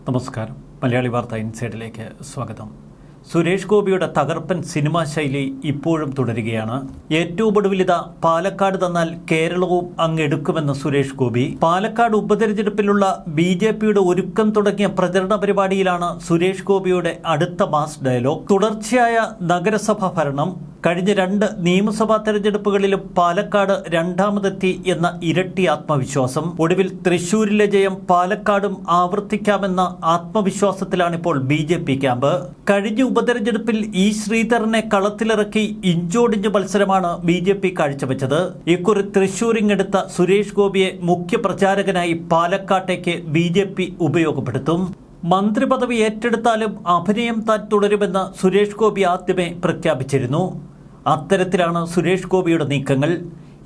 നമസ്കാരം. മലയാളി വാർത്ത ഇൻസൈഡിലേക്ക് സ്വാഗതം. സുരേഷ് ഗോപിയുടെ തകർപ്പൻ സിനിമാ ശൈലി ഇപ്പോഴും തുടരുകയാണ്. ഏറ്റവും ഒടുവിലിത പാലക്കാട് തന്നാൽ കേരളവും അങ്ങെടുക്കുമെന്ന് സുരേഷ് ഗോപി. പാലക്കാട് ഉപതെരഞ്ഞെടുപ്പിലുള്ള BJPയുടെ ഒരുക്കം തുടങ്ങിയ പ്രചരണ പരിപാടിയിലാണ് സുരേഷ് ഗോപിയുടെ അടുത്ത മാസ് ഡയലോഗ്. തുടർച്ചയായ നഗരസഭാ ഭരണം, കഴിഞ്ഞ 2 നിയമസഭാ തെരഞ്ഞെടുപ്പുകളിലും പാലക്കാട് രണ്ടാമതെത്തി എന്ന ഇരട്ടി ആത്മവിശ്വാസം, ഒടുവിൽ തൃശൂരിലെ ജയം പാലക്കാടും ആവർത്തിക്കാമെന്ന ആത്മവിശ്വാസത്തിലാണിപ്പോൾ BJP ക്യാമ്പ്. കഴിഞ്ഞ ഉപതെരഞ്ഞെടുപ്പിൽ ശ്രീധരനെ കളത്തിലിറക്കി ഇഞ്ചോടിഞ്ച് മത്സരമാണ് BJP കാഴ്ചവെച്ചത്. ഇക്കുറി തൃശൂരിങ്ങെടുത്ത സുരേഷ് ഗോപിയെ മുഖ്യ പ്രചാരകനായി പാലക്കാട്ടേക്ക് BJP ഉപയോഗപ്പെടുത്തും. മന്ത്രി പദവി ഏറ്റെടുത്താലും അഭിനയം താൻ തുടരുമെന്ന് സുരേഷ് ഗോപി ആദ്യമേ പ്രഖ്യാപിച്ചിരുന്നു. അത്തരത്തിലാണ് സുരേഷ് ഗോപിയുടെ നീക്കങ്ങൾ.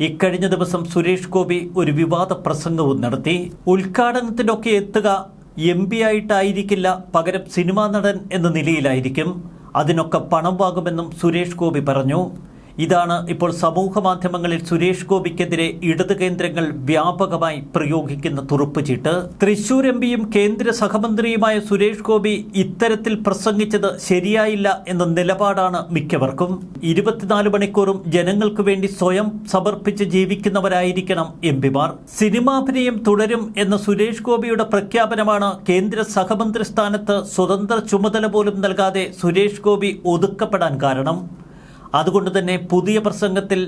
ഇക്കഴിഞ്ഞ ദിവസം സുരേഷ് ഗോപി ഒരു വിവാദ പ്രസംഗവും നടത്തി. ഉദ്ഘാടനത്തിനൊക്കെ എത്തുക MP ആയിട്ടായിരിക്കില്ല, പകരം സിനിമാ നടൻ എന്ന നിലയിലായിരിക്കും. അതിനൊക്കെ പണം വാങ്ങുമെന്നും സുരേഷ് ഗോപി പറഞ്ഞു. ഇതാണ് ഇപ്പോൾ സമൂഹ മാധ്യമങ്ങളിൽ സുരേഷ് ഗോപിക്കെതിരെ ഇടത് കേന്ദ്രങ്ങൾ വ്യാപകമായി പ്രയോഗിക്കുന്ന തുറുപ്പുചീട്ട്. തൃശൂർ MPയും കേന്ദ്ര സഹമന്ത്രിയുമായ സുരേഷ് ഗോപി ഇത്തരത്തിൽ പ്രസംഗിച്ചത് ശരിയായില്ല എന്ന നിലപാടാണ് മിക്കവർക്കും. 24 മണിക്കൂറും ജനങ്ങൾക്ക് വേണ്ടി സ്വയം സമർപ്പിച്ച് ജീവിക്കുന്നവരായിരിക്കണം MPമാർ. സിനിമാഭിനയം തുടരും എന്ന സുരേഷ് ഗോപിയുടെ പ്രഖ്യാപനമാണ് കേന്ദ്ര സഹമന്ത്രി സ്ഥാനത്ത് സ്വതന്ത്ര ചുമതല പോലും നൽകാതെ സുരേഷ് ഗോപി ഒതുക്കപ്പെടാൻ കാരണം. അതുകൊണ്ട് തന്നെ പുതിയ പ്രസംഗത്തിൽ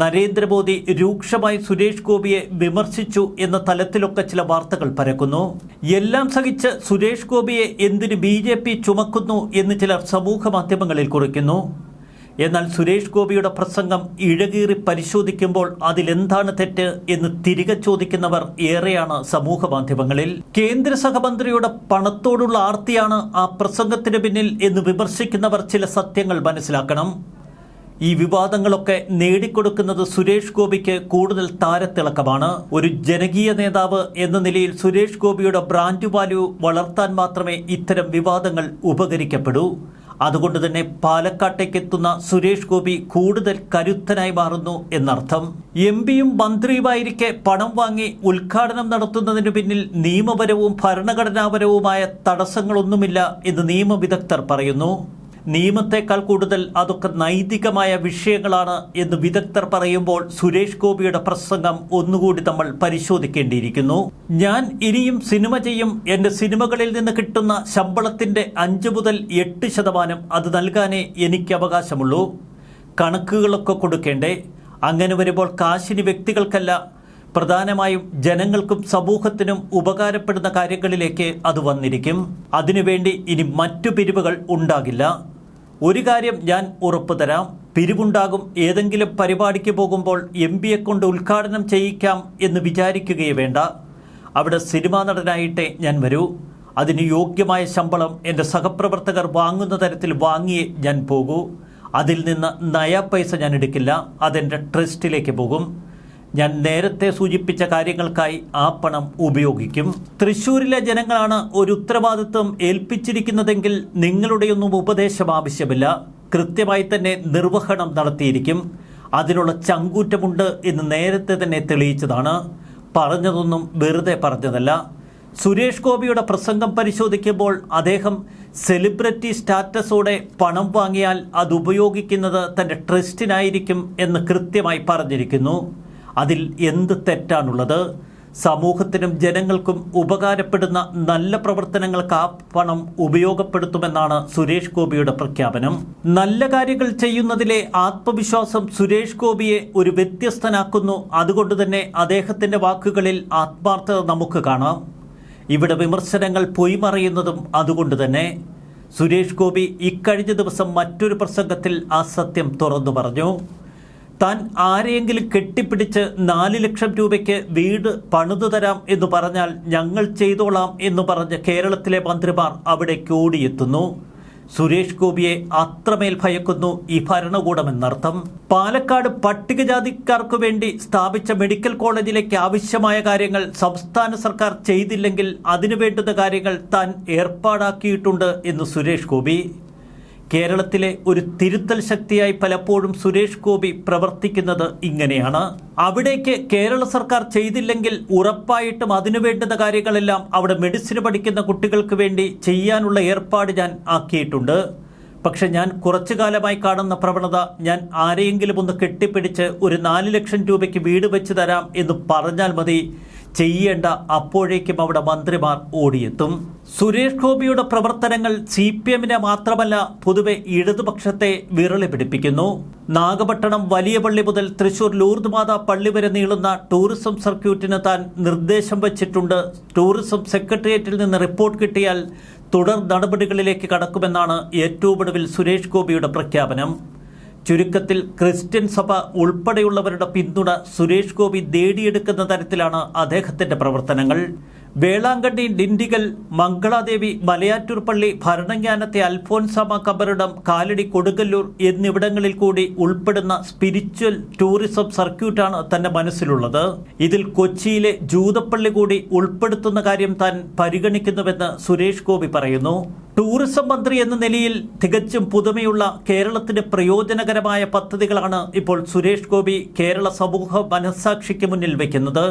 നരേന്ദ്രമോദി രൂക്ഷമായി സുരേഷ് ഗോപിയെ വിമർശിച്ചു എന്ന തലത്തിലൊക്കെ ചില വാർത്തകൾ പരക്കുന്നു. എല്ലാം സഹിച്ച് സുരേഷ് ഗോപിയെ എന്തിന് BJP ചുമക്കുന്നു എന്ന് ചിലർ സമൂഹ മാധ്യമങ്ങളിൽ കുറിക്കുന്നു. എന്നാൽ സുരേഷ് ഗോപിയുടെ പ്രസംഗം ഇഴകീറി പരിശോധിക്കുമ്പോൾ അതിലെന്താണ് തെറ്റ് എന്ന് തിരികെ ചോദിക്കുന്നവർ ഏറെയാണ് സമൂഹ മാധ്യമങ്ങളിൽ. കേന്ദ്ര സഹമന്ത്രിയുടെ പണത്തോടുള്ള ആർത്തിയാണ് ആ പ്രസംഗത്തിന് പിന്നിൽ എന്ന് വിമർശിക്കുന്നവർ ചില സത്യങ്ങൾ മനസ്സിലാക്കണം. ഈ വിവാദങ്ങളൊക്കെ നേടിക്കൊടുക്കുന്നത് സുരേഷ് ഗോപിക്ക് കൂടുതൽ താരത്തിളക്കമാണ്. ഒരു ജനകീയ നേതാവ് എന്ന നിലയിൽ സുരേഷ് ഗോപിയുടെ ബ്രാൻഡ് വാല്യൂ വളർത്താൻ മാത്രമേ ഇത്തരം വിവാദങ്ങൾ ഉപകരിക്കപ്പെടൂ. അതുകൊണ്ട് തന്നെ പാലക്കാട്ടേക്ക് എത്തുന്ന സുരേഷ് ഗോപി കൂടുതൽ കരുത്തനായി മാറുന്നു എന്നർത്ഥം. MPയും മന്ത്രിയുമായിരിക്കെ പണം വാങ്ങി ഉദ്ഘാടനം നടത്തുന്നതിന് പിന്നിൽ നിയമപരവും ഭരണഘടനാപരവുമായ തടസ്സങ്ങളൊന്നുമില്ല എന്ന് നിയമവിദഗ്ധർ പറയുന്നു. നിയമത്തെക്കാൾ കൂടുതൽ അതൊക്കെ നൈതികമായ വിഷയങ്ങളാണ് എന്ന് വിദഗ്ധർ പറയുമ്പോൾ സുരേഷ് ഗോപിയുടെ പ്രസംഗം ഒന്നുകൂടി നമ്മൾ പരിശോധിക്കേണ്ടിയിരിക്കുന്നു. ഞാൻ ഇനിയും സിനിമ ചെയ്യും, എൻ്റെ സിനിമകളിൽ നിന്ന് കിട്ടുന്ന ശമ്പളത്തിൻ്റെ 5 മുതൽ 8% അത് നൽകാനേ എനിക്ക് അവകാശമുള്ളൂ. കണക്കുകളൊക്കെ കൊടുക്കേണ്ടേ? അങ്ങനെ വരുമ്പോൾ കാശിന് വ്യക്തികൾക്കല്ല, പ്രധാനമായും ജനങ്ങൾക്കും സമൂഹത്തിനും ഉപകാരപ്പെടുന്ന കാര്യങ്ങളിലേക്ക് അത് വന്നിരിക്കും. അതിനുവേണ്ടി ഇനി മറ്റു പിരിവുകൾ ഉണ്ടാകില്ല. ഒരു കാര്യം ഞാൻ ഉറപ്പു തരാം, പിരിവുണ്ടാകും. ഏതെങ്കിലും പരിപാടിക്ക് പോകുമ്പോൾ MPയെ കൊണ്ട് ഉദ്ഘാടനം ചെയ്യിക്കാം എന്ന് വിചാരിക്കുകയേ വേണ്ട. അവിടെ സിനിമാ നടനായിട്ടേ ഞാൻ വരൂ. അതിന് യോഗ്യമായ ശമ്പളം എൻ്റെ സഹപ്രവർത്തകർ വാങ്ങുന്ന തരത്തിൽ വാങ്ങിയേ ഞാൻ പോകൂ. അതിൽ നിന്ന് നയാ പൈസ ഞാൻ എടുക്കില്ല. അതെൻ്റെ ട്രസ്റ്റിലേക്ക് പോകും. ഞാൻ നേരത്തെ സൂചിപ്പിച്ച കാര്യങ്ങൾക്കായി ആ പണം ഉപയോഗിക്കും. തൃശ്ശൂരിലെ ജനങ്ങളാണ് ഒരു ഉത്തരവാദിത്വം ഏൽപ്പിച്ചിരിക്കുന്നതെങ്കിൽ നിങ്ങളുടെയൊന്നും ഉപദേശം ആവശ്യമില്ല. കൃത്യമായി തന്നെ നിർവഹണം നടത്തിയിരിക്കും. അതിനുള്ള ചങ്കൂറ്റമുണ്ട് എന്ന് നേരത്തെ തന്നെ തെളിയിച്ചതാണ്. പറഞ്ഞതൊന്നും വെറുതെ പറഞ്ഞതല്ല. സുരേഷ് ഗോപിയുടെ പ്രസംഗം പരിശോധിക്കുമ്പോൾ അദ്ദേഹം സെലിബ്രിറ്റി സ്റ്റാറ്റസോടെ പണം വാങ്ങിയാൽ അത് ഉപയോഗിക്കുന്നത് തൻ്റെ ട്രസ്റ്റിനായിരിക്കും എന്ന് കൃത്യമായി പറഞ്ഞിരിക്കുന്നു. അതിൽ എന്ത് തെറ്റാണുള്ളത്? സമൂഹത്തിനും ജനങ്ങൾക്കും ഉപകാരപ്പെടുന്ന നല്ല പ്രവർത്തനങ്ങൾക്ക് ആ പണം ഉപയോഗപ്പെടുത്തുമെന്നാണ് സുരേഷ് ഗോപിയുടെ പ്രഖ്യാപനം. നല്ല കാര്യങ്ങൾ ചെയ്യുന്നതിലെ ആത്മവിശ്വാസം സുരേഷ് ഗോപിയെ ഒരു വ്യത്യസ്തനാക്കുന്നു. അതുകൊണ്ട് തന്നെ അദ്ദേഹത്തിൻ്റെ വാക്കുകളിൽ ആത്മാർത്ഥത നമുക്ക് കാണാം. ഇവിടെ വിമർശനങ്ങൾ പൊയ്മറയുന്നതും അതുകൊണ്ട് തന്നെ. സുരേഷ് ഗോപി ഇക്കഴിഞ്ഞ ദിവസം മറ്റൊരു പ്രസംഗത്തിൽ ആ സത്യം തുറന്നു പറഞ്ഞു. താൻ ആരെയെങ്കിലും കെട്ടിപ്പിടിച്ച് 4 ലക്ഷം രൂപയ്ക്ക് വീട് പണിതു തരാം എന്ന് പറഞ്ഞാൽ ഞങ്ങൾ ചെയ്തോളാം എന്ന് പറഞ്ഞ് കേരളത്തിലെ മന്ത്രിമാർ അവിടേക്ക് ഓടിയെത്തുന്നു. സുരേഷ് ഗോപിയെ അത്രമേൽ ഭയക്കുന്നു ഈ ഭരണകൂടമെന്നർത്ഥം. പാലക്കാട് പട്ടികജാതിക്കാർക്ക് വേണ്ടി സ്ഥാപിച്ച മെഡിക്കൽ കോളേജിലേക്ക് ആവശ്യമായ കാര്യങ്ങൾ സംസ്ഥാന സർക്കാർ ചെയ്തില്ലെങ്കിൽ അതിനു വേണ്ടുന്ന കാര്യങ്ങൾ താൻ ഏർപ്പാടാക്കിയിട്ടുണ്ട് എന്ന് സുരേഷ് ഗോപി. കേരളത്തിലെ ഒരു തിരുത്തൽ ശക്തിയായി പലപ്പോഴും സുരേഷ് ഗോപി പ്രവർത്തിക്കുന്നത് ഇങ്ങനെയാണ്. അവിടേക്ക് കേരള സർക്കാർ ചെയ്തില്ലെങ്കിൽ ഉറപ്പായിട്ടും അതിനു വേണ്ടുന്ന കാര്യങ്ങളെല്ലാം അവിടെ മെഡിസിന് പഠിക്കുന്ന കുട്ടികൾക്ക് വേണ്ടി ചെയ്യാനുള്ള ഏർപ്പാട് ഞാൻ ആക്കിയിട്ടുണ്ട്. പക്ഷെ ഞാൻ കുറച്ചു കാലമായി കാണുന്ന പ്രവണത, ഞാൻ ആരെയെങ്കിലും ഒന്ന് കെട്ടിപ്പിടിച്ച് ഒരു 4 ലക്ഷം രൂപയ്ക്ക് വീട് വെച്ച് തരാം എന്ന് പറഞ്ഞാൽ മതി, ചെയ്യേണ്ട അപ്പോഴേക്കും അവിടെ മന്ത്രിമാർ ഓടിയെത്തും. സുരേഷ് ഗോപിയുടെ പ്രവർത്തനങ്ങൾ CPM-നെ മാത്രമല്ല പൊതുവെ ഇടതുപക്ഷത്തെ വിരളി പിടിപ്പിക്കുന്നു. നാഗപട്ടണം വലിയ പള്ളി മുതൽ തൃശൂർ ലൂർദ് മാതാ പള്ളി വരെ നീളുന്ന ടൂറിസം സർക്യൂട്ടിന് താൻ നിർദ്ദേശം വച്ചിട്ടുണ്ട്. ടൂറിസം സെക്രട്ടേറിയറ്റിൽ നിന്ന് റിപ്പോർട്ട് കിട്ടിയാൽ തുടർ നടപടികളിലേക്ക് കടക്കുമെന്നാണ് ഏറ്റവും ഒടുവിൽ സുരേഷ് ഗോപിയുടെ പ്രഖ്യാപനം. ചുരുക്കത്തിൽ ക്രിസ്ത്യൻ സഭ ഉൾപ്പെടെയുള്ളവരുടെ പിന്തുണ സുരേഷ് ഗോപി നേടിയെടുക്കുന്ന തരത്തിലാണ് അദ്ദേഹത്തിൻ്റെ പ്രവർത്തനങ്ങൾ. വേളാങ്കണ്ണി, ഡിണ്ടിഗൽ, മംഗളാദേവി, മലയാറ്റൂർ പള്ളി, ഭരണങ്ങാനത്തെ അൽഫോൻസാമ കബറിടം, കാലടി, കൊടുങ്ങല്ലൂർ എന്നിവിടങ്ങളിൽ കൂടി ഉൾപ്പെടുന്ന സ്പിരിച്വൽ ടൂറിസം സർക്യൂട്ടാണ് തന്റെ മനസ്സിലുള്ളത്. ഇതിൽ കൊച്ചിയിലെ ജൂതപ്പള്ളി കൂടി ഉൾപ്പെടുത്തുന്ന കാര്യം താൻ പരിഗണിക്കുന്നുവെന്ന് സുരേഷ് ഗോപി പറയുന്നു. ടൂറിസം മന്ത്രി എന്ന നിലയിൽ തികച്ചും പുതുമയുള്ള കേരളത്തിന് പ്രയോജനകരമായ പദ്ധതികളാണ് ഇപ്പോൾ സുരേഷ് ഗോപി കേരള സമൂഹ മനസ്സാക്ഷിക്ക് മുന്നിൽ വയ്ക്കുന്നത്.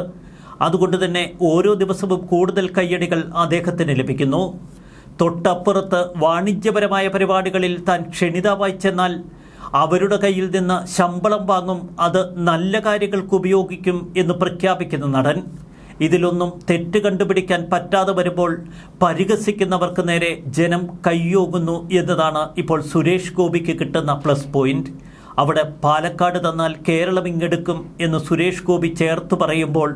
അതുകൊണ്ട് തന്നെ ഓരോ ദിവസവും കൂടുതൽ കയ്യടികൾ അദ്ദേഹത്തിന് ലഭിക്കുന്നു. തൊട്ടപ്പുറത്ത് വാണിജ്യപരമായ പരിപാടികളിൽ താൻ ക്ഷണിതാവായി ചെന്നാൽ അവരുടെ കയ്യിൽ നിന്ന് ശമ്പളം വാങ്ങും, അത് നല്ല കാര്യങ്ങൾക്ക് ഉപയോഗിക്കും എന്ന് പ്രഖ്യാപിക്കുന്ന നടൻ. ഇതിലൊന്നും തെറ്റ് കണ്ടുപിടിക്കാൻ പറ്റാതെ വരുമ്പോൾ പരിഹസിക്കുന്നവർക്ക് നേരെ ജനം കയ്യോകുന്നു എന്നതാണ് ഇപ്പോൾ സുരേഷ് ഗോപിക്ക് കിട്ടുന്ന പ്ലസ് പോയിന്റ്. അവിടെ പാലക്കാട് തന്നാൽ കേരളം ഇങ്ങെടുക്കും എന്ന് സുരേഷ് ഗോപി ചേർത്ത് പറയുമ്പോൾ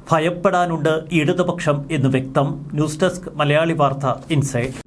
ഭയപ്പെടാനുണ്ട് ഇടതുപക്ഷം എന്ന് വ്യക്തം. ന്യൂസ് ഡെസ്ക്, മലയാളി വാർത്ത, ഇൻസൈഡ്.